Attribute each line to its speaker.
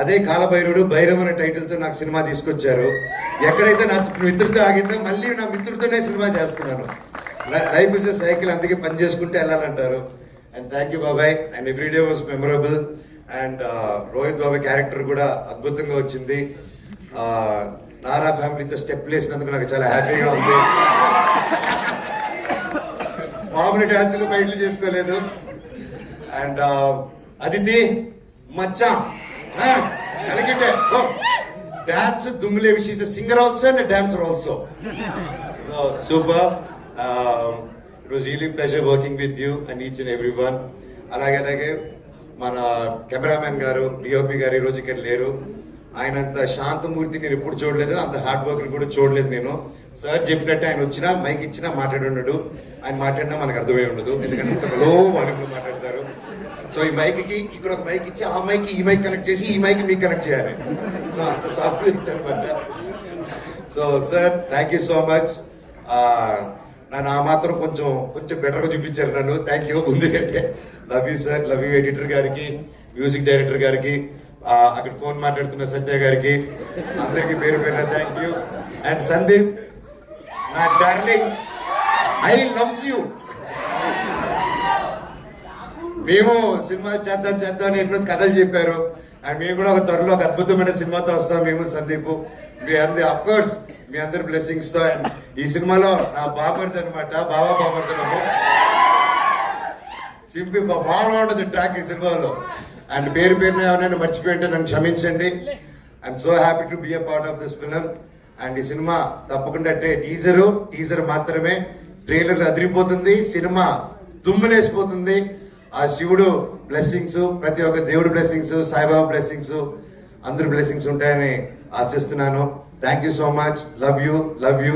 Speaker 1: అదే కాలభైరుడు భైరవ్ అనే టైటిల్తో నాకు సినిమా తీసుకొచ్చారు. ఎక్కడైతే నా మిత్రుడితో ఆగిందో మళ్ళీ నా మిత్రుడితోనే సినిమా చేస్తున్నాను. లైఫ్ ఇస్ ఎ సైకిల్, అందుకే పని చేసుకుంటే వెళ్ళాలంటారు. అండ్ థ్యాంక్ యూ బాబాయ్. And everyday was memorable. And Rohit బాబాయ్ క్యారెక్టర్ కూడా అద్భుతంగా వచ్చింది. నారా ఫ్యామిలీతో స్టెప్ వేసినందుకు నాకు చాలా హ్యాపీగా ఉంది. మామూలు డ్యాన్సులు ఫైట్లు చేసుకోలేదు. అండ్ అదితి మచ్చా కలిగితే డాన్స్ దుమ్ములేవి. She's a singer also and dancer also. Super. It was really pleasure working with you and each and every one. అలాగే మన కెమెరామెన్ గారు, డిఓపి గారు ఈరోజు ఇక్కడ లేరు. ఆయన అంత శాంతమూర్తి నేను ఎప్పుడు చూడలేదు, అంత హార్డ్ వర్క్ కూడా చూడలేదు నేను. సార్ చెప్పినట్టు ఆయన వచ్చినా మైక్ ఇచ్చినా మాట్లాడున్నాడు. ఆయన మాట్లాడినా మనకు అర్థమై ఉండదు, ఎందుకంటే లో వాల్యూమ్లో మాట్లాడతారు. సో ఈ మైక్కి ఇక్కడ ఒక మైక్ ఇచ్చి ఆ మైక్ ఈ మైక్ కనెక్ట్ చేసి ఈ మైక్ మీకు కనెక్ట్ చేయాలి. సో అంత సాఫ్ట్వేర్ అనమాట. So sir thank you so much. నన్ను ఆ మాత్రం కొంచెం బెటర్గా చూపించారు నన్ను. Thank you. ముందుకంటే love you sir. Love you editor గారికి, మ్యూజిక్ డైరెక్టర్ గారికి, అక్కడ ఫోన్ మాట్లాడుతున్న సత్య గారికి, అందరికి పేరు పేరున థ్యాంక్ యూ. అండ్ సందీప్ నా డార్లింగ్, ఐ లవ్స్ యూ. మేము సినిమా చేద్దాం అని ఎన్నో కథలు చెప్పారు. అండ్ మేము కూడా ఒక త్వరలో ఒక అద్భుతమైన సినిమాతో వస్తాం. మేము సందీప్ మీ అఫ్ కోర్స్ మీ అందరి బ్లెస్సింగ్స్ తో. అండ్ ఈ సినిమాలో నా బాబర్ది అనమాట, బాబా బాబర్దనము సింపుల్ బాగా ఉండదు ట్రాక్ ఈ సినిమాలో. అండ్ పేరున ఏమైనా మర్చిపోయి ఉంటే నన్ను క్షమించండి. I'm so happy to be a part of this film. And ఈ సినిమా తప్పకుండా టీజర్ మాత్రమే. ట్రైలర్ అదిరిపోతుంది, సినిమా దుమ్ములేసిపోతుంది. ఆ శివుడు బ్లెస్సింగ్స్, ప్రతి ఒక్క దేవుడు బ్లెస్సింగ్స్, సాయిబాబా బ్లెస్సింగ్స్, అందరి బ్లెస్సింగ్స్ ఉంటాయని ఆశిస్తున్నాను. Thank you so much. Love you.